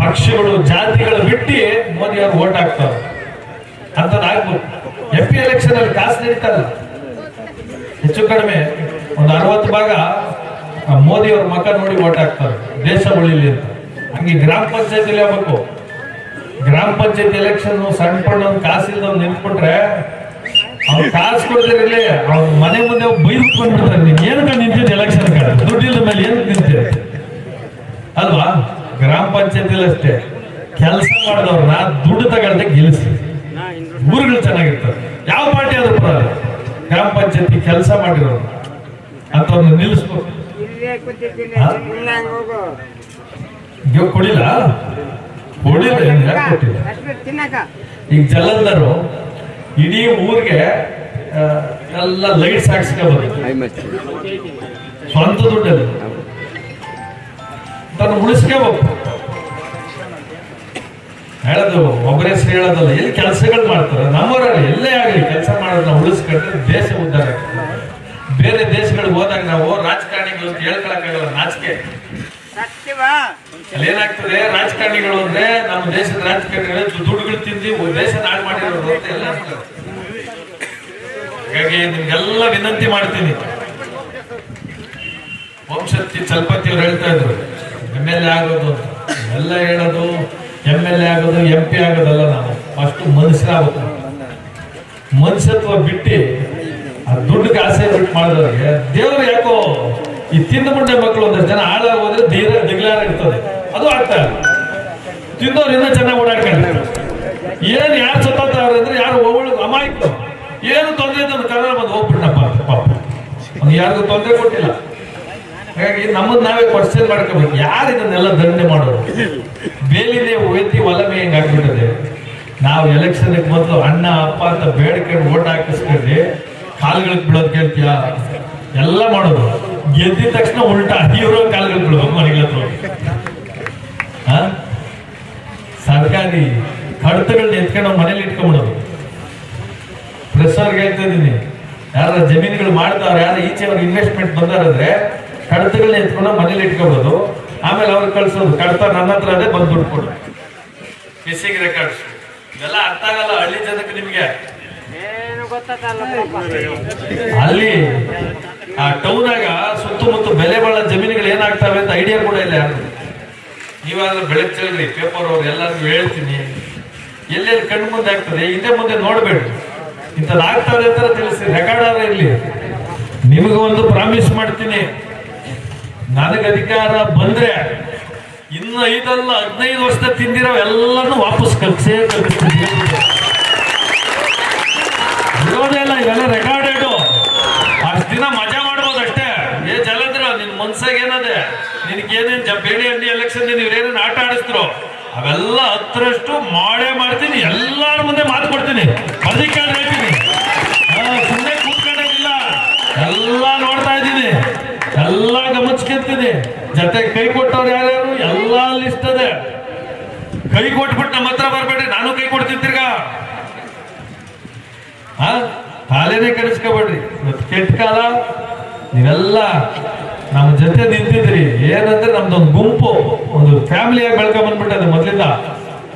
Speaker 1: ಪಕ್ಷಗಳು ಜಾತಿಗಳು ಬಿಟ್ಟು ಮೋದಿ ಅವ್ರು ಓಟ್ ಹಾಕ್ತಾವ್ರೆ. ಅಂತದಾಗ್ಬೇಕು. MP ಎಲೆಕ್ಷನ್ ಅಲ್ಲಿ ಕಾಸು ನಡೀತಾ ಇಲ್ಲ. ಹೆಚ್ಚು ಕಡಿಮೆ ಒಂದು 60 ಭಾಗ ಮೋದಿ ಅವ್ರ ಮಕ್ಕ ನೋಡಿ ಓಟ್ ಹಾಕ್ತಾರೆ, ದೇಶ ಉಳಿಲಿ ಅಂತ. ಹಂಗೆ ಗ್ರಾಮ ಪಂಚಾಯತಿಲಿ ಆಗ್ಬೇಕು. ಗ್ರಾಮ ಪಂಚಾಯತಿ ಎಲೆಕ್ಷನ್ ಸಣ್ಣ ಪಣ್ಣ ಒಂದು ಕಾಸಿಲ್ದವ್ ನಿಂತ್ಬಿಟ್ರೆ ಅವ್ರು ಕಾಸು ಕೊಡ್ತಿರಲಿ, ಅವ್ರ ಮನೆ ಮುಂದೆ ಬೈದು ಬಂದ್ಬಿಡ್ತಾರೆ. ನೀನ್ ಏನಕ್ಕೆ ನಿಂತಿದ್ದೆ ಎಲೆಕ್ಷನ್ ಕಡೆ, ದುಡ್ಡಿಲ್ಲ ಮೇಲೆ ಏನಕ್ಕೆ ನಿಂತಿದೆ ಅಲ್ವಾ? ಗ್ರಾಮ ಪಂಚಾಯತಿಲಿ ಅಷ್ಟೇ, ಕೆಲಸ ಮಾಡಿದವ್ರನ್ನ ದುಡ್ಡು ತಗೊಳ್ದೆ ಗೆಲ್ಲಿಸಿ, ಊರುಗಳು ಚೆನ್ನಾಗಿರ್ತವೆ. ಯಾವ ಪಾರ್ಟಿ ಆದ್ರೂ ಪರವಾಗಿಲ್ಲ, ಗ್ರಾಮ ಪಂಚಾಯತಿ ಕೆಲಸ ಮಾಡಿರೋರು ಅಂತವ್ರನ್ನ ನಿಲ್ಲಿಸ್ಬೇಕು. ಕೊಡಿಲ್ಲ ಕೊಡಿಲ್ಲ ಯಾಕೆ ಕೊಟ್ಟಿಲ್ಲ? ಈಗ ಜಲಂಧರು ಇಡೀ ಊರಿಗೆ ಎಲ್ಲ ಲೈಟ್ಸ್ ಹಾಕ್ಸ್ಕೋಬೋದು, ಸ್ವಂತ ದುಡ್ಡಲ್ಲಿ ತನ್ನ ಉಳಿಸ್ಕೋಬೇಕು. ಹೇಳೋದು ಒಬ್ಬರ ಹೆಸರು ಹೇಳೋದಲ್ಲ, ಎಲ್ಲಿ ಕೆಲಸಗಳು ಮಾಡ್ತಾರೆ ನಮ್ಮವರಲ್ಲಿ ಎಲ್ಲೇ ಆಗಲಿ ಕೆಲಸ ಮಾಡೋದನ್ನ ಉಳಿಸ್ಕೊಂಡ್ರೆ ದೇಶ ಉದ್ಧಾರ ಆಗ್ತದೆ. ಬೇರೆ ದೇಶಗಳಿಗೆ ಹೋದಾಗ ನಾವು ರಾಜಕಾರಣಿಗಳು ಅಂತ ಹೇಳ್ಕೊಳಕ್ಕಾಗಲ್ಲ, ನಾಚಿಕೆ. ಅಲ್ಲಿ ಏನಾಗ್ತದೆ, ರಾಜಕಾರಣಿಗಳು ಅಂದ್ರೆ ನಮ್ಮ ದೇಶದ ರಾಜಕಾರಣಿಗಳು ದುಡ್ಡುಗಳು ತಿಂದು ದೇಶ ನಾಡು ಮಾಡಿರೋದು ಅಂತ ಎಲ್ಲ ಆಗ್ತದೆ. ಹಾಗಾಗಿ ನಿಮ್ಗೆಲ್ಲ ವಿನಂತಿ ಮಾಡ್ತೀನಿ. ವಂಶತಿ ಚಲಪತಿ ಅವ್ರು ಹೇಳ್ತಾ ಇದ್ರು MLA ಆಗೋದು ಎಲ್ಲ ಹೇಳೋದು, MLA ಆಗೋದು MP ಆಗೋದಲ್ಲ. ನಾವು ಫಸ್ಟ್ ಮನುಷ್ಯರಾಗಬೇಕು. ಮನುಷ್ಯತ್ವ ಬಿಟ್ಟು ಆ ದುಡ್ಡಿಗೆ ಆಸೆ ಬಿಟ್ಟು ಮಾಡಿದವ್ರಿಗೆ ದೇವರು ಯಾಕೋ ಈ ತಿಂದ ಮುಂಡೆ ಮಕ್ಕಳು ಒಂದಷ್ಟು ಜನ ಹಾಳಾಗೋದ್ರೆ ದಿಗ್ಲಾರ ಇರ್ತದೆ. ಅದು ಆಗ್ತಾ ಇಲ್ಲ. ತಿಂದವ್ರು ಇನ್ನೂ ಚೆನ್ನಾಗಿ ಓಡಾಡ್ಕೊಂಡು ಏನ್ ಯಾರು ಸತ್ತಾವ್ರೆ ಅಂದ್ರೆ ಯಾರು ಒಬ್ಬಳು ಅಮಾಯಕ ಏನು ತೊಂದರೆ ಇದ್ದ ಕನ್ನಡ ಬಂದು ಹೋಗ್ಬಿಟ್ಟಪ್ಪ ಪಾಪ, ಅವ್ನು ಯಾರಿಗೂ ತೊಂದರೆ ಕೊಟ್ಟಿಲ್ಲ. ಹಾಗಾಗಿ ನಮ್ಮದ್ ನಾವೇ ಕ್ವಶನ್ ಮಾಡ್ಕೋಬೇಕು, ಯಾರು ಇದನ್ನೆಲ್ಲ ದಂಡನೆ ಮಾಡೋರು? ಬೇಲಿನೇ ಒಯ್ತಿ ಒಲಮೆ ಹೆಂಗ್ ಆಗ್ಬಿಟ್ಟದೆ. ನಾವು ಎಲೆಕ್ಷನ್ ಮೊದಲು ಅಣ್ಣ ಅಪ್ಪ ಅಂತ ಬೇಡ್ಕೊಂಡು ಓಟ್ ಹಾಕಿಸ್ಕೊಂಡ್ರಿ ಕಾಲುಗಳಿಗೆ ಬಿಡೋದು ಕೇಳ್ತೀಯ, ಎಲ್ಲ ಮಾಡೋದು. ಗೆದ್ದಿದ ತಕ್ಷಣ ಉಲ್ಟಾ ಇವರು ಕಾಲ್ಗಳು ಮನೆಗಳ ಹತ್ರ ಹೋಗಿ. ಸರ್ಕಾರಿ ಕಡತಗಳನ್ನ ಎತ್ಕೊಂಡು ನಾವು ಮನೇಲಿ ಇಟ್ಕೊಂಡ್ಬಿಡೋದು. ಪ್ರೆಸ್ ಅವ್ರಿಗೆ ಹೇಳ್ತಾ ಇದ್ದೀನಿ, ಯಾರ ಜಮೀನುಗಳು ಮಾಡ್ತಾವ್ರೆ, ಯಾರು ಈಚೆ ಅವ್ರಿಗೆ ಇನ್ವೆಸ್ಟ್ಮೆಂಟ್ ಬಂದಾರಂದ್ರೆ ಕಡತಗಳನ್ನ ಎತ್ಕೊಂಡು ಮನೇಲಿ ಇಟ್ಕೊಬೋದು. ಆಮೇಲೆ ಅವ್ರಿಗೆ ಕಳ್ಸೋದು, ಕಡತ ನನ್ನ ಹತ್ರ ಅದೇ ಬಂದು ದುಡ್ಡು ಕೊಡು, ಮಿಸ್ಸಿಂಗ್ ರೆಕಾರ್ಡ್ಸ್. ಇವೆಲ್ಲ ಅರ್ಥ ಆಗಲ್ಲ ಹಳ್ಳಿ ಜನಕ್ಕೆ. ನಿಮ್ಗೆ ಅಲ್ಲಿ ಆ ಟೌನಾಗ ಸುತ್ತಮುತ್ತ ಬೆಲೆ ಬಾಳ ಜಮೀನುಗಳು ಏನಾಗ್ತವೆ ಅಂತ ಐಡಿಯಾ ಕೂಡ ಇಲ್ಲ ಯಾರು. ನೀವಾದ್ರೆ ಬೆಳಗ್ಗೆ ಚೆಲ್ರಿ, ಪೇಪರ್ ಅವ್ರು ಎಲ್ಲರಿಗೂ ಹೇಳ್ತೀನಿ, ಎಲ್ಲೆಲ್ಲಿ ಕಣ್ಣು ಮುಂದೆ ಆಗ್ತದೆ ಹಿಂದೆ ಮುಂದೆ ನೋಡ್ಬೇಡಿ, ಇಂಥದ್ದು ಆಗ್ತದೆ ಅಂತ ತಿಳಿಸಿ. ರೆಕಾರ್ಡ್ ಆದ್ರೆ ಇರ್ಲಿ. ನಿಮಗೆ ಒಂದು ಪ್ರಾಮಿಸ್ ಮಾಡ್ತೀನಿ, ನನಗೆ ಅಧಿಕಾರ ಬಂದ್ರೆ ಇನ್ನು 5-15 ವರ್ಷದ ತಿಂದಿರೋ ಎಲ್ಲಾನು ವಾಪಸ್ ಕಲ್ಸೇ ಕಲ್ಪಿಸ್ತೀನಿ. ಇರೋದೆಲ್ಲ ಇವೆಲ್ಲ ರೆಕಾರ್ಡೆಡ್. ಅಷ್ಟು ದಿನ ಮಜಾ ಮಾಡ್ಬೋದು ಅಷ್ಟೇ. ಜಲದ್ರ ನಿನ್ ಮನ್ಸಾಗ ಏನದೆ, ನಿನ್ಗೇನೇನ್ ಬೇಡಿ ಅಂಡಿ ಎಲೆಕ್ಷನ್ ಇವ್ರೇನೇನು ಆಟ ಆಡಿಸ್ತಿರೋ ಅವೆಲ್ಲ 10ರಷ್ಟು ಮಾಡೇ ಮಾಡ್ತೀನಿ. ಎಲ್ಲಾರ ಮುಂದೆ ಮಾತು ಕೊಡ್ತೀನಿ, ಅಧಿಕಾರ ಹೇಳ್ತೀನಿ. ಸುಮ್ಮನೆ ಕೂತ್ಕೊಂಡಿಲ್ಲ, ಎಲ್ಲ ನೋಡ್ತಾ ಇದ್ದೀನಿ, ಎಲ್ಲ ಗಮನಿಸ್ಕೊತೀನಿ. ಜೊತೆಗೆ ಕೈ ಕೊಟ್ಟವ್ರು ಯಾರ್ಯಾರು ಎಲ್ಲ ಲಿಸ್ಟ್ ಅದೇ. ಕೈ ಕೊಟ್ಬಿಟ್ಟು ನಮ್ಮ ಹತ್ರ ಬರ್ಬೇಡ್ರಿ, ನಾನು ಕೈ ಕೊಡ್ತೀನಿ ತಿರ್ಗಾ. ಕಾಲೇನೆ ಕೆಡಿಸ್ಕೋಬೇಡ್ರಿ. ಇವತ್ತು ಕೆಟ್ಟ ಕಾಲ, ನೀವೆಲ್ಲ ನಮ್ಮ ಜೊತೆ ನಿಂತಿದ್ರಿ. ಏನಂದ್ರೆ ನಮ್ದೊಂದು ಗುಂಪು, ಒಂದು ಫ್ಯಾಮಿಲಿಯಾಗಿ ಬೆಳ್ಕೊಂಡ್ ಬಂದ್ಬಿಟ್ಟದೆ ಮೊದ್ಲಿಂದ.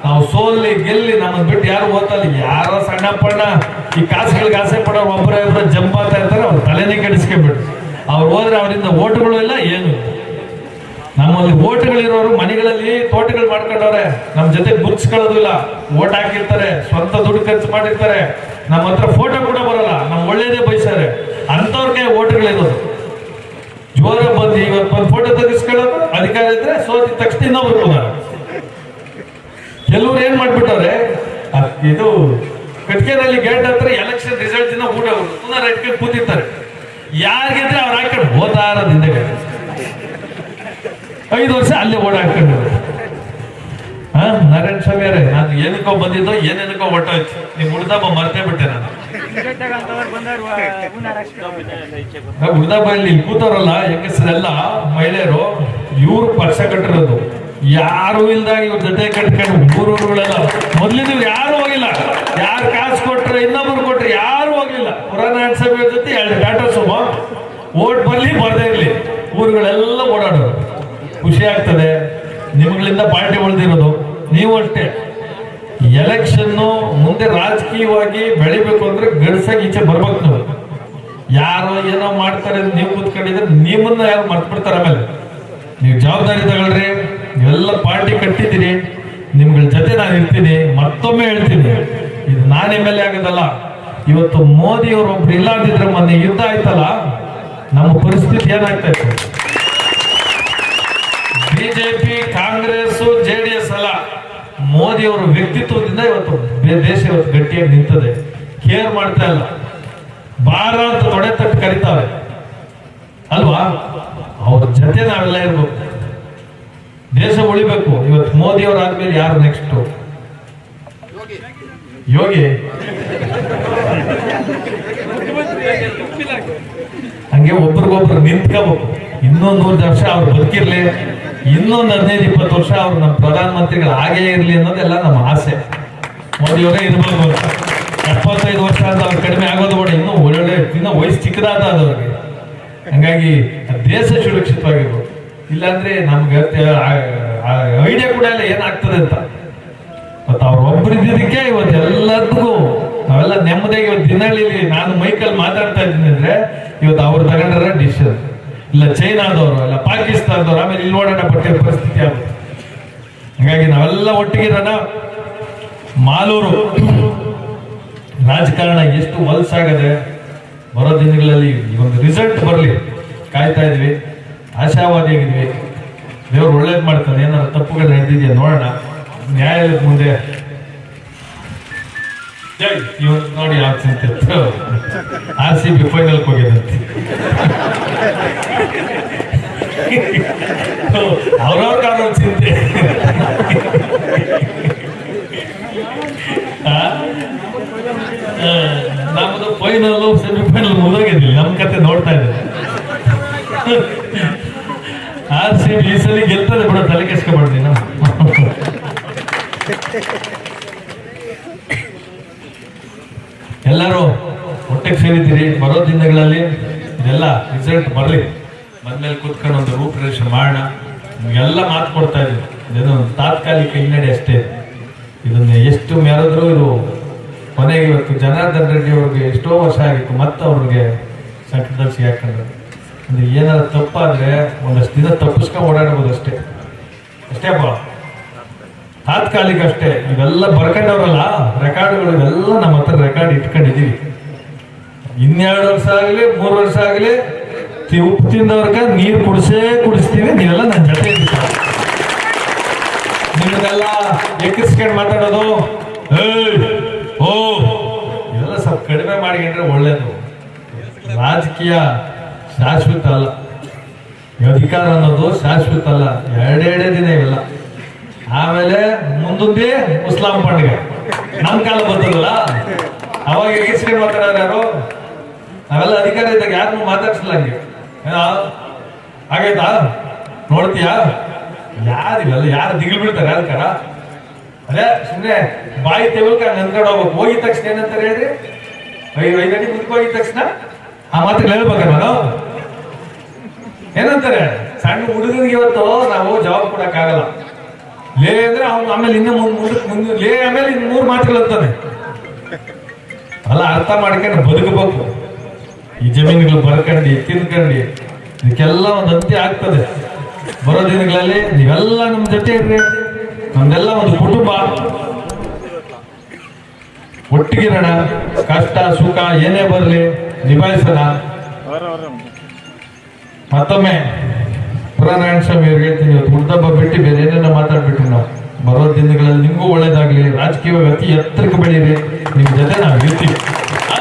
Speaker 1: ನಾವು ಸೋಲ್ಲಿ ಗೆಲ್ಲಿ ನಮ್ಮನ್ನ ಬಿಟ್ಟು ಯಾರು ಓದ್ತಲ್ಲ. ಯಾರೋ ಸಣ್ಣ ಪಣ್ಣ ಈ ಕಾಸುಗಳಿಗೆ ಆಸೆ ಪಡೋರು ಒಬ್ಬರ ಜಂಪಾತಾ ಇರ್ತಾರೆ, ಅವ್ರ ತಲೆನೇ ಕೆಡಿಸ್ಕೊಂಡ್ಬಿಡ್ರಿ. ಅವ್ರು ಹೋದ್ರೆ ಅವರಿಂದ ಓಟುಗಳು ಇಲ್ಲ, ಏನು ಇಲ್ಲ. ನಮ್ಮಲ್ಲಿ ಓಟುಗಳಿರೋರು ಮನೆಗಳಲ್ಲಿ ತೋಟಗಳು ಮಾಡ್ಕೊಂಡವ್ರೆ, ನಮ್ಮ ಜೊತೆ ಗುರ್ಸ್ಕೊಳ್ಳೋದಿಲ್ಲ. ಓಟ್ ಹಾಕಿರ್ತಾರೆ, ಸ್ವಂತ ದುಡ್ಡು ಖರ್ಚು ಮಾಡಿರ್ತಾರೆ, ನಮ್ಮ ಹತ್ರ ಫೋಟೋ ಕೂಡ ಬರಲ್ಲ, ನಮ್ ಒಳ್ಳೇದೇ ಬಯಸ್ತಾರೆ. ಅಂತವ್ರಿಗೆ ಓಟುಗಳಿರೋದು. ಜೋರ ಬಂದು ಇವತ್ತು ಒಂದು ಫೋಟೋ ತೆಗಿಸ್ಕೊಳ್ಳೋದು, ಅಧಿಕಾರ ಇದ್ರೆ ಸೋತಿದ ತಕ್ಷಣ ಇನ್ನೊಬ್ರು ಕೂದಾರ. ಕೆಲವ್ರು ಏನ್ ಮಾಡ್ಬಿಟ್ಟವ್ರೆ, ಇದು ಕಟ್ಕೆನಲ್ಲಿ ಗೇಟ್ ಹತ್ರ ಎಲೆಕ್ಷನ್ ರಿಸಲ್ಟ್ ದಿನ ಊಟ ಪುನಃ ಇಟ್ಕೊಂಡು ಕೂತಿರ್ತಾರೆ. ಯಾರಿಗಿದ್ರೆ ಅವ್ರು ಹಾಕೊಂಡು ಹೋದಾರದ ಹಿಂದೆ 5 ವರ್ಷ ಅಲ್ಲೇ ಓಡಾಡ್ಕೊಂಡು. ನಾರಾಯಣ ಸ್ವಾಮಿ ಅವರೇ, ನಾನು ಏನಕ್ಕೋ ಬಂದಿದ್ದೋ ಏನೇನಕ್ಕೋ ಹೊಟ್ಟೋಯ್ತು. ನೀವು ಉಳ್ದಾಬ ಮರ್ತೇ ಬಿಟ್ಟೆ. ನಾನು ಉಳ್ದಾಬಲ್ಲಿ ಕೂತಾರಲ್ಲ ಹೆಂಗಸರೆಲ್ಲ ಮಹಿಳೆಯರು, ಇವ್ರು ಪಕ್ಷ ಕಟ್ಟಿರೋದು. ಯಾರು ಇಲ್ದಾಗ ಇವ್ರ ಜೊತೆ ಕಟ್ಕೊಂಡು ಊರುಗಳೆಲ್ಲ ಮೊದ್ಲಿನ ಯಾರು ಹೋಗಿಲ್ಲ. ಯಾರು ಕಾಸು ಕೊಟ್ರೆ ಇನ್ನೊಬ್ರು ಕೊಟ್ರೆ ಯಾರು ಹೋಗ್ಲಿಲ್ಲ. ಪುರಾಣ ಸ್ವಾಮಿ ಜೊತೆ 2 ಟಾಟಾ ಸುಮೋ ಓಟ್ ಬರ್ಲಿ ಬರ್ದೇ ಇರ್ಲಿ ಊರುಗಳೆಲ್ಲ ಓಡಾಡೋರು. ಖುಷಿ ಆಗ್ತದೆ. ನಿಮ್ಗಳಿಂದ ಪಾರ್ಟಿ ಉಳಿದಿರೋದು. ನೀವು ಅಷ್ಟೇ, ಎಲೆಕ್ಷನ್ನು ಮುಂದೆ ರಾಜಕೀಯವಾಗಿ ಬೆಳಿಬೇಕು ಅಂದ್ರೆ ಗಡ್ಸಾಗಿ ಈಚೆ ಬರ್ಬೇಕು. ನೀವು ಯಾರೋ ಏನೋ ಮಾಡ್ತಾರೆ ನೀವು ಕೂತ್ಕೊಂಡಿದ್ರೆ ನಿಮ್ಮನ್ನ ಯಾರು ಮರ್ತು ಬಿಡ್ತಾರೆ. ಆಮೇಲೆ ನೀವು ಜವಾಬ್ದಾರಿ ತಗೊಳ್ರಿ. ನೀವೆಲ್ಲ ಪಾರ್ಟಿ ಕಟ್ಟಿದ್ದೀರಿ, ನಿಮ್ಗಳ ಜೊತೆ ನಾನು ಇರ್ತೀನಿ. ಮತ್ತೊಮ್ಮೆ ಹೇಳ್ತೀನಿ, ಇದು ನಾನು MLA ಆಗೋದಲ್ಲ. ಇವತ್ತು ಮೋದಿ ಅವರು ಒಬ್ರು ಇಲ್ಲ ಅಂದಿದ್ರೆ ಮೊನ್ನೆ ಯುದ್ಧ ಆಯ್ತಲ್ಲ, ನಮ್ಮ ಪರಿಸ್ಥಿತಿ ಏನಾಗ್ತಾ ಇತ್ತು. ಬಿಜೆಪಿ, ಕಾಂಗ್ರೆಸ್, JDS ಅಲ್ಲ, ಮೋದಿ ಅವರ ವ್ಯಕ್ತಿತ್ವದಿಂದ ಇವತ್ತು ದೇಶ ಇವತ್ತು ಗಟ್ಟಿಯಾಗಿ ನಿಂತದೆ. ಕೇರ್ ಮಾಡ್ತಾ ಇಲ್ಲ. ಭಾರತ ತೊಡೆ ತಟ್ಟು ಕರಿತಾವೆ ಅಲ್ವಾ? ಅವ್ರ ಜೊತೆ ನಾವೆಲ್ಲ ಇರ್ಬೇಕು. ದೇಶ ಉಳಿಬೇಕು. ಇವತ್ತು ಮೋದಿ ಅವರು ಆದ್ಮೇಲೆ ಯಾರು ನೆಕ್ಸ್ಟ್? ಯೋಗಿ. ಹಂಗೆ ಒಬ್ರಿಗೊಬ್ರು ನಿಂತ್ಕೋಬೇಕು. ಇನ್ನೊಂದು 100 ವರ್ಷ ಅವ್ರು ಬದುಕಿರ್ಲಿ, ಇನ್ನೊಂದು 15-20 ವರ್ಷ ಅವ್ರು ನಮ್ಮ ಪ್ರಧಾನಮಂತ್ರಿಗಳು ಹಾಗೇ ಇರ್ಲಿ ಅನ್ನೋದೆಲ್ಲ ನಮ್ಮ ಆಸೆ. ಮೋದಿಯವರೇ ಇರ್ಬೋದು ಅಂತ. 75 ವರ್ಷ ಅಂತ ಅವ್ರು ಕಡಿಮೆ ಆಗೋದು ಕೂಡ ಇನ್ನೂ ಒಳ್ಳೊಳ್ಳೆ, ಇನ್ನೂ ವಯಸ್ಸು ಚಿಕ್ಕದಾದ ಅವ್ರಿಗೆ. ಹಂಗಾಗಿ ದೇಶ ಸುರಕ್ಷಿತವಾಗಿರ್ಬೋದು. ಇಲ್ಲಾಂದ್ರೆ ನಮ್ಗೆ ಐಡಿಯಾ ಕೂಡ ಇಲ್ಲ ಏನಾಗ್ತದೆ ಅಂತ. ಮತ್ತ ಅವ್ರ ಒಬ್ಬರಿದ್ದಕ್ಕೆ ಇವತ್ತು ಎಲ್ಲರಿಗೂ ನಾವೆಲ್ಲ ನೆಮ್ಮದಿಯಾಗಿ ಇವತ್ತು ದಿನಹಳ್ಳಿಲಿ ನಾನು ಮೈಕಲ್ಲಿ ಮಾತಾಡ್ತಾ ಇದ್ದೀನಿ ಅಂದ್ರೆ ಇವತ್ತು ಅವ್ರು ತಗೊಂಡ್ರ ಡಿಸಿಷನ್. ಇಲ್ಲ ಚೈನಾದವರು, ಇಲ್ಲ ಪಾಕಿಸ್ತಾನದವ್ರು, ಆಮೇಲೆ ಇಲ್ಲಿ ಓಡಾಟ ಪಟ್ಟಿರೋ ಪರಿಸ್ಥಿತಿ ಆಗುತ್ತೆ. ಹಾಗಾಗಿ ನಾವೆಲ್ಲ ಒಟ್ಟಿಗಿರೋಣ. ಮಾಲೂರು ರಾಜಕಾರಣ ಎಷ್ಟು ವಲಸಾಗದೆ. ಬರೋ ದಿನಗಳಲ್ಲಿ ಈ ಒಂದು ರಿಸಲ್ಟ್ ಬರಲಿ ಕಾಯ್ತಾ ಇದ್ವಿ, ಆಶಾವಾದಿಯಾಗಿದ್ವಿ. ದೇವ್ರು ಒಳ್ಳೇದು ಮಾಡ್ತಾನೆ. ಏನಾದ್ರು ತಪ್ಪುಗಳು ನಡೆದಿದೆಯಾ ನೋಡೋಣ. ನ್ಯಾಯಾಲಯದ ಮುಂದೆ ಇವತ್ತು ನೋಡಿ ಯಾವ ಚಿಂತೆ RCB ಫೈನಲ್ಗೆ ಹೋಗಿದಂತೆ. ಅವ್ರವ್ರ ಚಿಂತೆ. ನಮ್ಮದು ಫೈನಲ್ ಸೆಮಿಫೈನಲ್ ಮುಗಿದೋಗಿದ್ದಿಲ್ಲ. ನಮ್ಮ ಕತೆ ನೋಡ್ತಾ ಇದ್ದಾರೆ. RCB ಈ ಸಲ ಗೆಲ್ತದೆ ಬಿಡ, ತಲೆ ಕೆಸ್ಕೊಬಾರ್ದು ನಾವು. ಎಲ್ಲರೂ ಒಟ್ಟಿಗೆ ಸೇರಿದ್ದೀರಿ. ಬರೋ ದಿನಗಳಲ್ಲಿ ಇದೆಲ್ಲ ರಿಸಲ್ಟ್ ಬರಲಿ, ಬಂದ್ಮೇಲೆ ಕೂತ್ಕೊಂಡು ಒಂದು ರೂಪರೇಷೆ ಮಾಡೋಣ. ನಿಮಗೆಲ್ಲ ಮಾತು ಕೊಡ್ತಾ ಇದ್ದೀವಿ, ಇದೇನೋ ಒಂದು ತಾತ್ಕಾಲಿಕ ಹಿನ್ನಡೆ ಅಷ್ಟೇ. ಇದನ್ನ ಎಷ್ಟು ಮೆರೆದ್ರು ಇದು ಕೊನೆಗೆ ಇವತ್ತು ಜನಾರ್ದನ್ ರೆಡ್ಡಿ ಅವ್ರಿಗೆ ಎಷ್ಟೋ ವರ್ಷ ಆಗಿತ್ತು, ಮತ್ತೆ ಅವ್ರಿಗೆ ಸಂಕಟದಲ್ಲಿ ಸಿಗಾಕೊಂಡ್ರು. ಅಂದ್ರೆ ಏನಾದ್ರು ತಪ್ಪಾದ್ರೆ ಒಂದಷ್ಟು ದಿನ ತಪ್ಪಿಸ್ಕೊಂಡು ಓಡಾಡ್ಬೋದು ಅಷ್ಟೇ, ಅಷ್ಟೇಪ್ಪ, ತಾತ್ಕಾಲಿಕ ಅಷ್ಟೇ. ಇವೆಲ್ಲ ಬರ್ಕೊಂಡವ್ರಲ್ಲ ರೆಕಾರ್ಡ್ಗಳು, ಇವೆಲ್ಲ ನಮ್ಮ ಹತ್ರ ರೆಕಾರ್ಡ್ ಇಟ್ಕೊಂಡಿದೀವಿ. 2 ವರ್ಷ ಆಗಲಿ 3 ವರ್ಷ ಆಗಲಿ ಉಪ್ಪು ತಿಂದವ್ರಿಗೆ ನೀರು ಕುಡಿಸ್ತೀವಿ. ನೀವೆಲ್ಲ ನನ್ನ ಜೊತೆ ಇದ್ದೀರ. ನಿಮ್ಮನ್ನೆಲ್ಲ ಎಕ್ಕಿಸ್ಕೊಂಡು ಮಾತಾಡೋದು ಓ ಇವೆಲ್ಲ ಸ್ವಲ್ಪ ಕಡಿಮೆ ಮಾಡಿಕೊಂಡ್ರೆ ಒಳ್ಳೇದು. ರಾಜಕೀಯ ಶಾಶ್ವತ ಅಲ್ಲ, ಅಧಿಕಾರ ಅನ್ನೋದು ಶಾಶ್ವತ ಅಲ್ಲ, ಎರಡೇ ದಿನ ಇವೆಲ್ಲ. ಆಮೇಲೆ ಮುಂದೊಂದೇ ಮುಸ್ಲಾಂ పండుగ ನಮ್ಮ ಕಾಲ ಬರ್ತದಲ್ಲ, ಅವಾಗ ಎಕ್ಕಿಸ್ಕೊಂಡು ಮಾತಾಡೋರು ಯಾರು? ನಾವೆಲ್ಲ ಅಧಿಕಾರ ಇದ್ದಾಗ ಯಾರನ್ನು ಮಾತಾಡ್ಸಲ್ಲ. ಹಂಗೆ ಆಗೈತಾ ನೋಡ್ತೀಯಾ? ಯಾರಿವೆಲ್ಲ ಯಾರು ದಿಗಿಲ್ ಬಿಡ್ತಾರೆ ಯಾರಕಾರ? ಅದೇ ಸುಮ್ಮನೆ ಬಾಯಿ ತೆವಲ್ಕ ನಂದ್ಕೊಂಡು ಹೋಗ್ಬೇಕು. ಹೋಗಿದ ತಕ್ಷಣ ಏನಂತಾರೆ ಹೇಳ್ರಿ? 5 ಅಡಿ ಮುಂದಕ್ಕೆ ಹೋಗಿದ ತಕ್ಷಣ ಆ ಮಾತ್ರ ಹೇಳ್ಬೇಕ ನಾನು? ಏನಂತಾರೆ? ಸಣ್ಣ ಹುಡುಗನಿಗೆ ಇವತ್ತು ನಾವು ಜವಾಬ್ ಕೊಡಕ್ಕಾಗಲ್ಲ. ಲೇ ಅಂದ್ರೆ ಅವ್ನು ಆಮೇಲೆ ಇನ್ನು ಮುಂದೆ ಲೇ ಆಮೇಲೆ ಇನ್ನು 3 ಮಾತುಗಳು ಅಂತಾನೆ. ಅಲ್ಲ, ಅರ್ಥ ಮಾಡ್ಕೊಂಡು ಬದುಕಬೇಕು. ಈ ಜಮೀನುಗಳು ಬರ್ಕಂಡು ತಿನ್ಕಂಡು ಇದಕ್ಕೆಲ್ಲ ಒಂದು ಅಂತ್ಯ ಆಗ್ತದೆ. ಬರೋ ದಿನಗಳಲ್ಲಿ ನೀವೆಲ್ಲ ನಮ್ಮ ಜೊತೆ ಇರ್ರಿ. ನಮ್ದೆಲ್ಲ ಒಂದು ಕುಟುಂಬ, ಒಟ್ಟಿಗಿರೋಣ. ಕಷ್ಟ ಸುಖ ಏನೇ ಬರಲಿ ನಿಭಾಯಿಸೋಣ. ಮತ್ತೊಮ್ಮೆ ಪುರನಾರಾಯಣ ಸ್ವಾಮಿ ಅವ್ರಿಗೆ ಹೇಳ್ತೀನಿ, ಇವತ್ತು ಹುಡ್ದಬ್ಬ ಬಿಟ್ಟು ಬೇರೆ ಏನೇನೋ ಮಾತಾಡ್ಬಿಟ್ಟು ನಾವು ಬರೋ ದಿನಗಳಲ್ಲಿ ನಿಮಗೂ ಒಳ್ಳೇದಾಗ್ಲಿ, ರಾಜಕೀಯವಾಗಿ ಅತಿ ಎತ್ತರಕ್ಕೆ ಬೆಳೀರಿ. ನಿಮ್ಮ ಜೊತೆ ನಾವು ಇರ್ತೀವಿ.